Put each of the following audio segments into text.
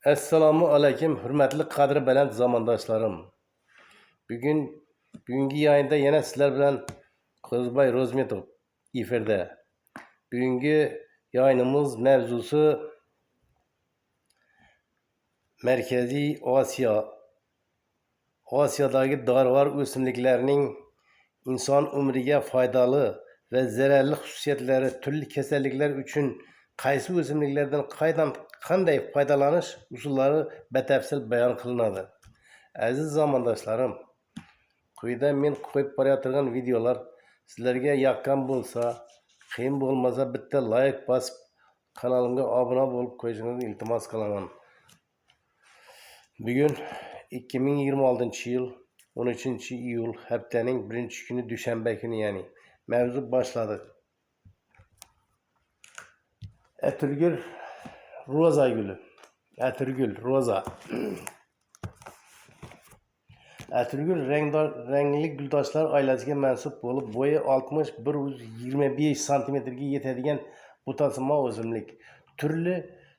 Assalomu alaykum, hurmatli qadri baland zamondoshlarım. Bugungi yayında yana sizlar bilan Qozbay Rozmetov efirda. Bugungi yayınımız mavzusi Markaziy Osiyo. Osiyodagi dorivor o'simliklarning inson umriga foydali va zararli xususiyatlari, turli kasalliklar uchun qaysi o'simliklardan qanday foydalanish usullari batafsil bayon qilinadi. Aziz zamondoshlarım, quyida men qo'yib borayotgan videolar sizlarga yoqqan bo'lsa, qiyin bo'lmasa bitta like bosib kanalimga obuna bo'lib qo'yishingizni iltimos qilaman. Bugun 2026-yil 13-iyul haftaning 1-kuni dushanba kuni, ya'ni mavzu boshladi. Atirgul roza guli. Atirgul roza. Atirgul rangli guldoshlar oilasiga mansub bo'lib, bo'yi 60-125 santimetrga yetadigan butasimon o'simlik.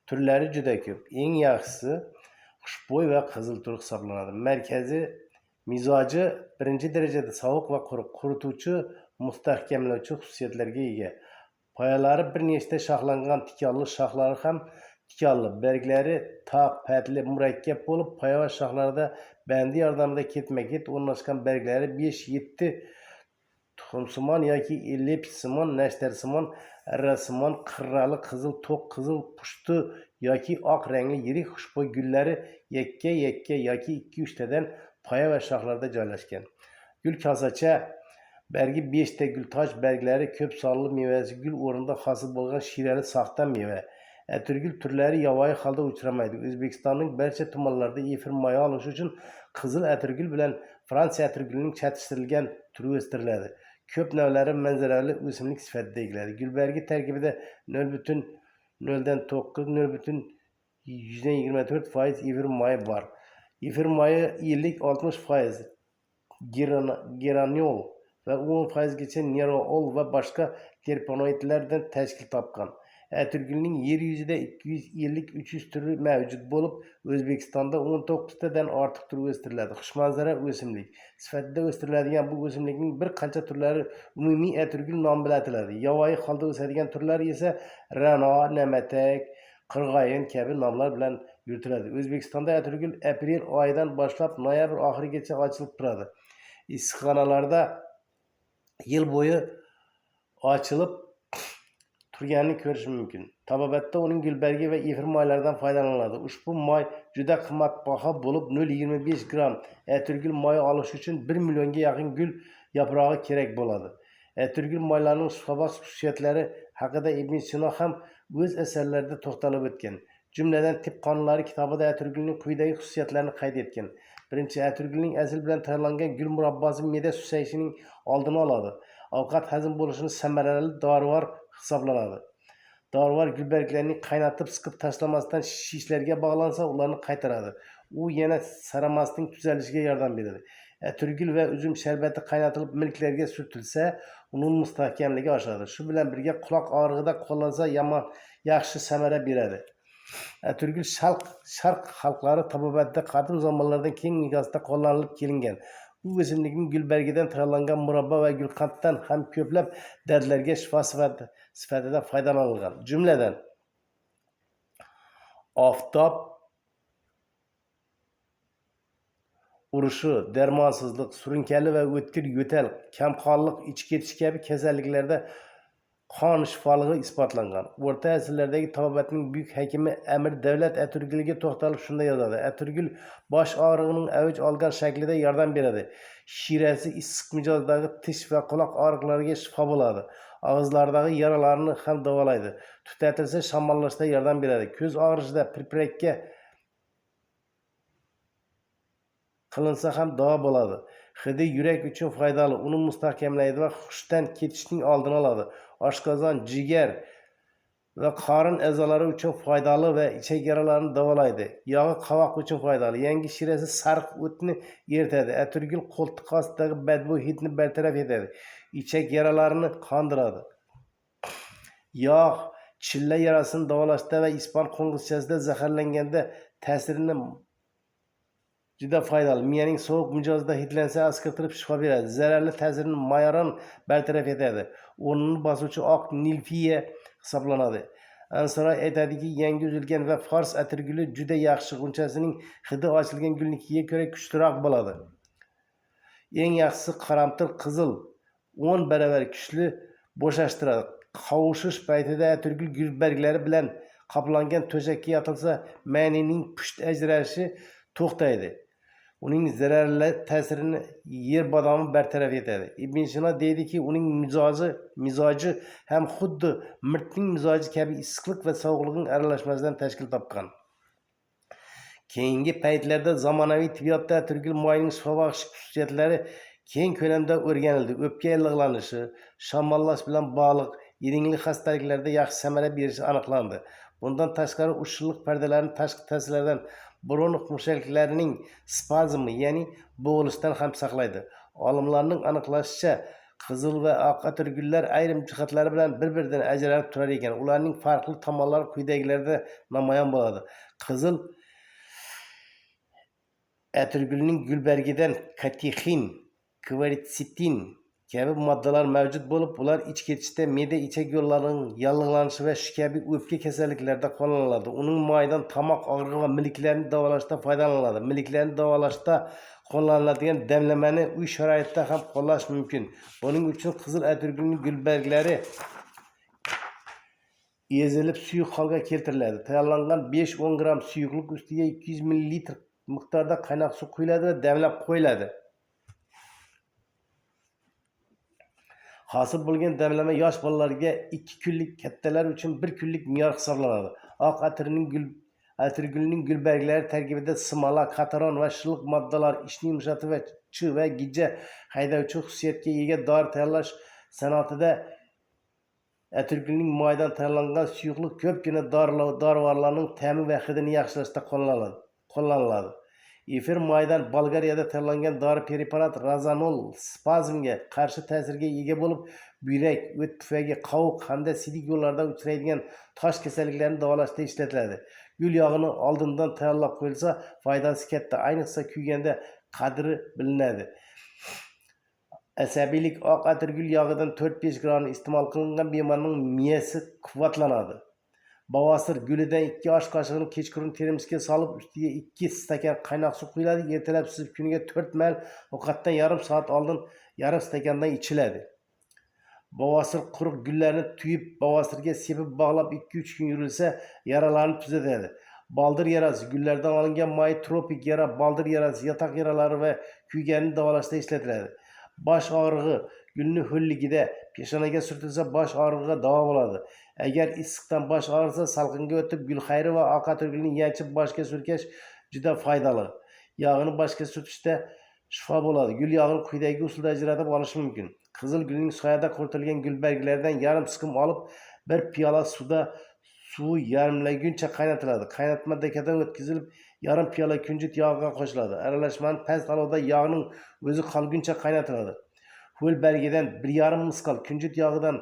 Turlari juda ko'p. Eng yaxshisi xushbo'y va qizil tur hisoblanadi. Markaziy mizoji birinchi darajada sovuq va qurituvchi, mustahkamlovchi xususiyatlarga ega. Poyalari bir nechta shoxlangan tikonli, shoxlari ham tikonli, barglari toq, patli, murakkab bo'lib, poya va shoxlarida bandi yordamida ketma-ket o'rnashgan barglari 5-7 tuxumsimon yoki ellipsimon, nashtarsimon, arrasimon, qirrali, qizil, to'q qizil, pushti yoki oq rangli yirik xushbo'y gullari yakka yoki 2-3 tadan poya va shoxlarda joylashgan. Gul kosacha, bargi 5 ta gul toj, barglari ko'p sonli, mevasi gul o'rnida hosil bo'lgan shirali soxta meva. Atirgul turlari yovvoyi holda uchramaydi. O'zbekistonning barcha tumanlarida efir moyi olish uchun qizil atirgul bilan Fransiya atirgulining chatishtirilgan turi o'stiriladi. Ko'p navlari manzarali o'simlik sifatida egiladi. Gulbargi tarkibida 0,9-0,24% efir moyi bor. Efir moyi 50-60% geranol va 10%gacha nerol va boshqa terpenoidlardan tashkil topgan. Atirgulning yer yuzida 250-300 turi mavjud bo'lib, O'zbekistonda 19 tadan ortiq turi o'stiriladi. Xushmanzara o'simlik sifatida o'stiriladigan bu o'simlikning bir qancha turlari umumiy atirgul nomi bilan ataladi. Yovvoyi holda o'sadigan turlari esa ra'no, namatak, qirg'oyin kabi nomlar bilan yuritiladi. O'zbekistonda atirgul aprel oyidan boshlab noyabr oxirigacha ochilib turadi. Issiqxonalarda yil bo'yi ochilib turganini ko'rish mumkin. Tabobatda uning gulbargi va efir moylaridan foydalaniladi. Ushbu moy juda qimmatbaho bo'lib, 0,25 gram atirgul moyi olish uchun 1 millionga yaqin gul yaprog'i kerak bo'ladi. Atirgul moylarining shifobaxsh xususiyatlari haqida Ibn Sino ham o'z asarlarida to'xtalib o'tgan. Jumladan Tib qonunlari kitobida atirgulning quyidagi xususiyatlarini qayd etgan. Birinchi, atirgulning asl bilan tayyorlangan gul murabbosi me'da susayishining oldini oladi. Ovqat hazm bo'lishini samarali dorivor hisoblanadi. Dorivor gulbarglarni qaynatib siqib tashlamasdan shishlarga bog'lansa, ularni qaytaradi. U yana saramasning tuzalishiga yordam beradi. Atirgul va uzum sharbati qaynatilib milklarga surtilsa, uning mustahkamligi oshadi. Shu bilan birga quloq og'rig'ida qo'llansa yaxshi samara beradi. Atirgul sharq xalqlari tabobatida qadim zamonlardan keng miqyosda qo'llanilib kelingan. Bu o'simlikning gulbargidan tayyorlangan murabbo va gulqanddan ham ko'plab dardlarga shifo sifatida foydalanilgan. Jumladan oftob urushi, darmonsizlik, surunkali va o'tkir yo'tal, kamqonlik, ichki ketish kabi kasalliklarda qon shifoligi isbotlangan. O'rta asrlardagi tabobatning buyuk hakimi Amir Davlat atirguliga to'xtalib shunday yozadi. Atirgul bosh og'rig'ining avj olgan shaklida yordam beradi. Shirasi issiq mijozdagi tish va quloq og'riqlariga shifo bo'ladi. Og'izlardagi yaralarni ham davolaydi. Tutatilsa shamollashda yordam beradi. Ko'z og'rishida pirpirakka qilinsa ham davo bo'ladi. Hidi yurak uchun foydali, uni mustahkamlaydi va hushdan ketishning oldini oladi. Oshqozon, jigar va qorin a'zolari uchun foydali va ichak yaralarini davolaydi. Yog'i qovoq uchun foydali. Yangi shirasi sariq o'tni eritadi. Atirgul qo'ltiq ostidagi badbo'y hidni bartaraf etadi. Ichak yaralarini qondiradi. Yog', chilla yarasini davolashda va ispan qo'ng'izchasida zaharlanganda ta'sirini juda foydali. Miyaning sovuq mijozida hidlansa asqirtirib shifo beradi. Zararli ta'sirini mayoran bartaraf etadi. O'rnini bosuvchi oq nilfiya hisoblanadi. Ansoray aytadiki, yangi uzilgan va fors atirguli juda yaxshi. G'unchasining hidi ochilgan gulnikiga ko'ra kuchliroq bo'ladi. Eng yaxshisi qaramtir qizil 10 baravar kuchli bo'shashtiradi. Qovushish paytida atirgul gulbarglari bilan qoplangan to'shakka yotilsa, ma'nining pusht ajrashi to'xtaydi. Uning zararli ta'sirini yer bodomi bartaraf etadi. Ibn Sino deydiki, uning mizoji ham xuddi mirtning mizoji kabi issiqlik va sovuqlikning aralashmasidan tashkil topgan. Keyingi paytlarda zamonaviy tibbiyotda atirgul moyining shifobaxsh xususiyatlari keng ko'lamda o'rganildi. O'pka ilg'lanishi, shamollash bilan bog'liq yiringli xastaliklarda yaxshi samara berishi aniqlandi. Bundan tashqari ushshillik pardalarining tashqi ta'sirlaridan bronx mushaklarining spazmi, ya'ni bo'g'ilishdan ham saqlaydi. Olimlarning aniqlashicha, qizil va oq atirgullar ayrim jihatlari bilan bir-biridan ajralib turar ekan. Ularning farqli tomonlari quyidagilarda namoyon bo'ladi. Qizil atirgulning gulbargidan katexin, kvartsitin kabi moddalar mavjud bo'lib, ular ich ketishda, me'da ichak yo'llarining yallig'lanishi va shu kabi o'pka kasalliklarida qo'llaniladi. Uning moyidan tomoq og'rig'i va milklarni davolashda foydalaniladi. Milklarni davolashda qo'llaniladigan damlamani uy sharoitida ham qo'llash mumkin. Buning uchun qizil atirgulning gulbarglari ezilib suyuq holga keltiriladi. Tayyorlangan 5-10 gram suyuqlik ustiga 200 ml miqdorda qaynoq suv quyiladi va damlab qo'yiladi. Hosil bo'lgan damlama yosh bolalarga 2 kunlik, kattalar uchun 1 kunlik me'yor hisoblanadi. Oq atirgulning gulbarglari tarkibida simola, kataron va shilliq moddalar, ishni yumshatuvchi va gijja haydovchi xususiyatga ega dori tayyorlash san'atida atirgulning moyidan tayyorlangan suyuqlik ko'pgina dorivorlarning ta'mi va hidini yaxshilashda qo'llaniladi. Efir moyidan Bolgariyada tayyorlangan dori preparat razanol spazmga qarshi ta'sirga ega bo'lib, buyrak, o't pufagi, qovuq hamda siydik yo'llarida uchraydigan tosh kasalliklarini davolashda ishlatiladi. Gul yog'ini oldindan tayyorlab qo'yilsa, foydasi katta, ayniqsa kuyganda qadri bilinadi. Asabiylik oq atirgul yog'idan 4-5 gram iste'mol qilingan bemorning miyasi quvvatlanadi. Bavosir gulidan 2 osh qoshiqni kechqurun termosga solib, ustiga 2 stakan qaynoq suv quyiladi. Ertalab sizib kuniga 4 mal ovqatdan yarim soat oldin yarim stakandan ichiladi. Bavosir quruq gullarni tuyib, bavosirga sepib bog'lab 2-3 kun yurilsa, yaralarni tuzatadi. Baldir yarasi gullardan olingan moy tropik yara, baldir yarasi, yotoq yaralari va kuyganni davolashda ishlatiladi. Bosh og'rig'i gulni ho'lligida peshonaga surtilsa, bosh og'rig'iga davo bo'ladi. Agar issiqdan bosh og'risa, salqinga o'tib gulxayri va oq atirgulni yanchib boshga surkash juda foydali. Yog'ini boshga surtishda shifo bo'ladi. Gul yog'ini quyidagi usulda ajratib olish mumkin. Qizil gulning soyada quritilgan gulbarglaridan yarim siqim olib, 1 piyola suvi yarimlaguncha qaynatiladi. Qaynatma dakadan o'tkazilib, yarim piyola kunjut yog'iga qo'shiladi. Aralashmani past olovda yog'ning o'zi qolguncha qaynatiladi. Ho'l bargidan 1,5 misqol, kunjut yog'idan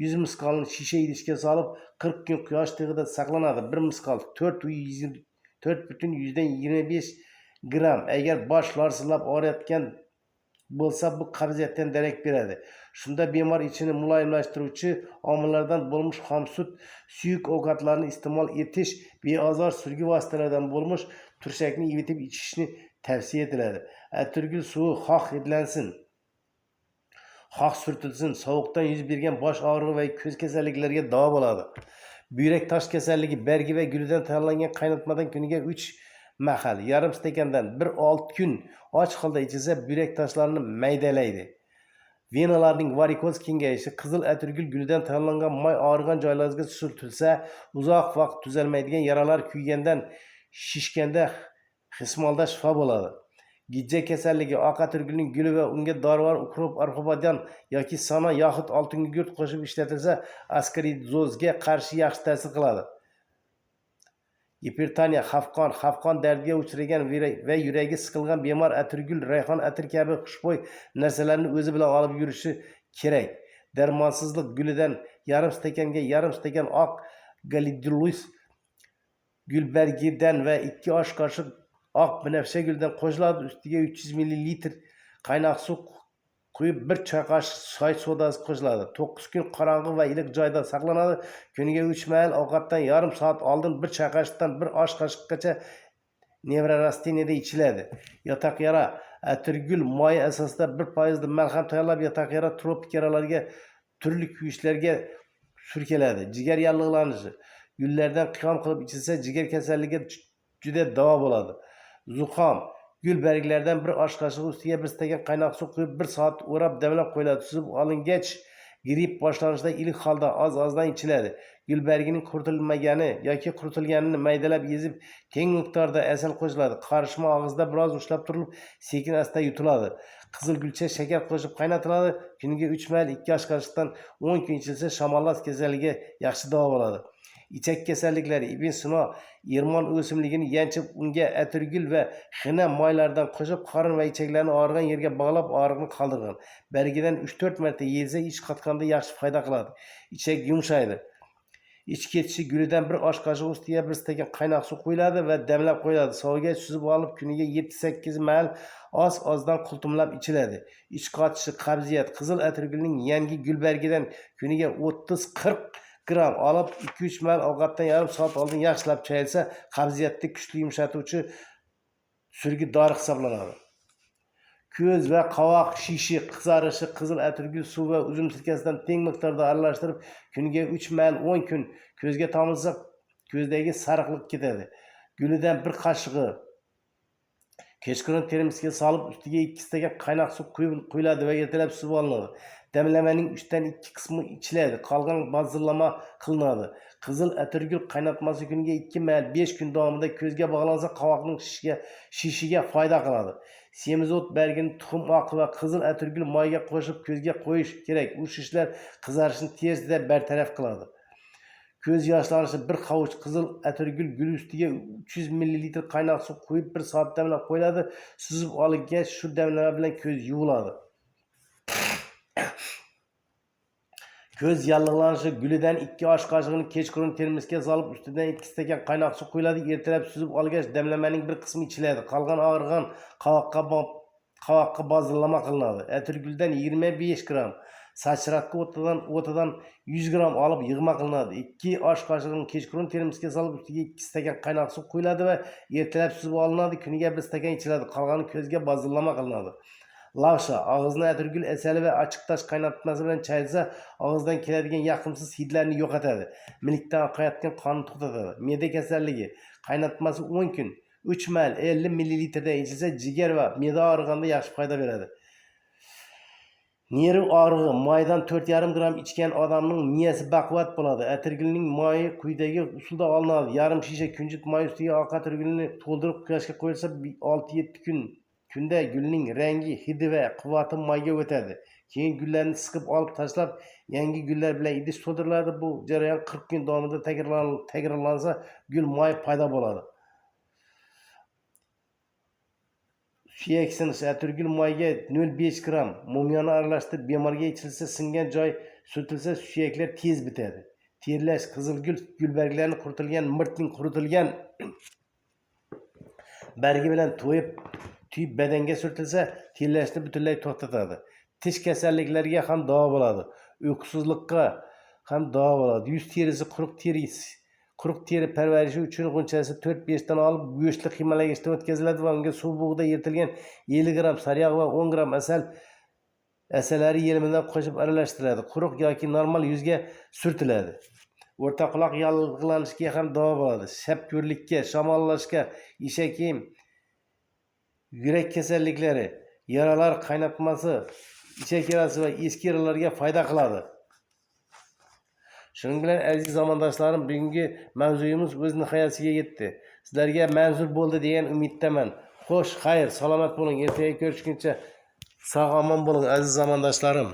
100 misqolni shisha idishga solib 40 kun quyosh tig'ida saqlanadi. 1 misqol 4,25 gram. Agar bosh lorsillab og'riyotgan bo'lsa, bu qabziyatdan darak beradi. Shunda bemor ichini muloyimlashtiruvchi omillardan bo'lmuş xomsut, suyuq ovqatlarni iste'mol etish, beozor surgi vositalaridan bo'lmuş turshakni yetib ichishni tavsiya etiladi. Atirgul suvi xoh hidlansin, xoh surtilsin, sovuqdan yuz bergan bosh og'rig'i va ko'z kasalliklariga davo bo'ladi. Buyrak tosh kasalligi bargi va gulidan tayyorlangan qaynatmadan kuniga 3 mahal yarim stakandan 1-6 kun och holda ichilsa, buyrak toshlarini maydalaydi. Venalarning varikoz kengayishi, qizil atirgul gulidan tayyorlangan moy og'rigan joylarga surtilsa, uzoq vaqt tuzalmaydigan yaralar, kuygandan, shishganda, hismolda shifo bo'ladi. Gijja kasalligi oq atirgulning guli va unga dorivor ukrop, arxobadian yoki sana yoxud oltin gugurt qo'shib ishlatilsa, askaridozga qarshi yaxshi ta'sir qiladi. Gipertoniya, xafqon dardiga uchragan va yuragi siqilgan bemor atirgul, rayhon, atir kabi xushbo'y narsalarni o'zi bilan olib yurishi kerak. Darmonsizlik gulidan yarim stakanga yarim stakan oq galidulus gülbergiden ve 2 aş kaşık ak benefşe gülden qo'shiladi. Üstüge 300 ml kaynak su koyup bir çay kaşık çay sodası qo'shiladi. 9 gün qarang'i ve iliq joyda saqlanadi. Kuniga 3 mahal ovqatdan yarım saat oldin bir çay kaşıkdan bir osh qoshiqqacha nevrorastiniyada ichiladi. Yatak yara atirgul moyi asosida 1% malham tayyorlab yatak yara tropik yaralarga turli kuyishlarga surkaladi. Jigar yallig'lanishi gullardan qiyom qilib ichilsa jigar kasalligiga juda davo bo'ladi. Zuqom gul barglaridan bir osh qoshiq ustiga bir stakan qaynoq suv quyib 1 soat o'rab damlab qo'yiladi. Suzib olingach gripp boshlanishida iliq holda oz-ozdan ichiladi. Gul bargining quritilmagani yoki quritilganini maydalab ezib teng miqdorda asal qo'shiladi. Qarishma og'izda biroz ushlab turilib, sekin asta yutiladi. Qizilgulcha shakar qo'shib qaynatiladi. Kuniga 3 mahal 2 osh qoshiqdan 10 kun ichilsa shamollash kasalligiga yaxshi davo bo'ladi. İçak kasalliklari Ibn Sino irmon o'simligini yanchib, unga atirgul va xina moylardan qo'shib, qorin va ichaklarni og'rigan yerga bog'lab, og'riqni qoldirgan. Bergidan 3-4 marta yeyilsa, ich qatganda yaxshi foyda qiladi. Ichak yumshaydi. İch ketishi gulidan bir osh qoshiq ustiga bir stakan qaynoq suv quyiladi va damlab qo'yiladi. Sovugach suzib olib, kuniga 7-8 mahal oz-ozdan qultumlab ichiladi. Ich qotishi, qabziyat, qizil atirgulning yangi gulbargidan kuniga 30-40 gram olib 2-3 mahal ovqatdan yarım soat oldin yaxshilab chayilsa, qabziyatni kuchli yumshatuvchi surgi dori hisoblanadi. Ko'z va qovoq shishi, qizarishi qizil atirgul suv va uzum sirkasidan teng miqdorda aralashtirib, kuniga 3 mahal 10 kun ko'zga tomizsa, ko'zdagi sariqlik ketadi. Gulidan bir qoshiqi kechqurun termosga solib, ustiga 2 stakan qaynoq suv quyiladi va ertalab suzib olinadi. Demlemenin 3'ten 2 kısmı içiladi, qolgan bazırlama qilinadi. Qizil atirgul qaynatmasi kuniga 2 mahal 5 kun davomida ko'zga bog'lansa, qovoqning shishiga foyda qiladi. Semizot bergini tuxum oqi va qizil atirgul moyiga qo'shib ko'zga qo'yish kerak. U shishlar qizarishini tezda bartaraf qiladi. Ko'z yoshlanishi bir qovuch qizil atirgul guli ustiga 300 ml qaynoq suv quyib 1 soat damlab qo'yiladi. Suzib olingach, shu damlama bilan ko'z yuviladi. Ko'z yallig'lanishi gulidan 2 osh qoshiqini kechqurun termosga solib, ustidan 2 stakan qaynoq suv quyiladi. Ertalab suzib olgach, damlamaning bir qismi ichiladi. Qolgan og'rigan qovoqqa bozirlama qilinadi. Atirguldan 25 gram, sachratqi o'tidan 100 gram olib yig'ma qilinadi. 2 osh qoshiqini kechqurun termosga solib, ustiga 2 stakan qaynoq suv quyiladi va ertalab suzib olinadi. Kuniga 1 stakan ichiladi. Qolgani ko'zga bozirlama qilinadi. Lavsha, og'izni atirgul asali va ochiq tosh qaynatmasi bilan chayilsa, og'izdan keladigan yoqimsiz hidlarni yo'qotadi. Milkdan oqayotgan qonni to'xtatadi. Me'da kasalligi, qaynatmasi 10 kun, 3 mahal 50 ml dan ichilsa, jigar va me'da og'rig'anda yaxshi foyda beradi. Nerv og'rig'i, moydan 4,5 gram ichgan odamning miyasi baquvvat bo'ladi. Atirgulning moyi quyidagi usulda olinadi. Yarim shisha kunjut moyi ustiga oq atirgulni to'ldirib quyoshga qo'yilsa, 6-7 kunda gulning rangi, hidi va quvvati moyga o'tadi. Keyin gullarni siqib olib tashlab, yangi gullar bilan idish to'ldiriladi. Bu jarayon 40 kun davomida takrorlansa, gul moy paydo bo'ladi. Suyak sinishi, atirgul moyiga 0,5 gram mumyoni aralashtirib bemorga ichilsa, singan joy surtilsa, suyaklar tez bitadi. Terlash, qizilgul gulbarglarini quritilgan mirtning quritilgan bargi bilan tuyib badanga surtilsa, terlashni butunlay to'xtatadi. Tish kasalliklariga ham davo bo'ladi. Uyqusizlikqa ham davo bo'ladi. Yuz terisi, quruq teri parvarishi uchun g'unchasi 4-5 dan olib go'shtli qiymalagichdan o'tkaziladi va unga suv bug'da eritilgan 50 gram sariyog' va 10 gram asalari yelimidan qo'shib aralashtiriladi. Quruq yoki normal yuzga surtiladi. O'rta quloq yallig'lanishiga ham davo bo'ladi. Shapko'rlikka, shamollashga, ishak-kiyim, yurak kasalliklari, yaralar qaynatmasi, ichak yarasi va eski yaralarga foyda qiladi. Shuning bilan aziz zamondoshlarim, bugungi mavzuyimiz o'z nihoyasiga yetdi. Sizlarga manzur bo'ldi degan umiddaman. Xo'sh, xayr, salomat bo'ling. Ertaga ko'rishguncha sog' omon bo'ling aziz zamondoshlarim.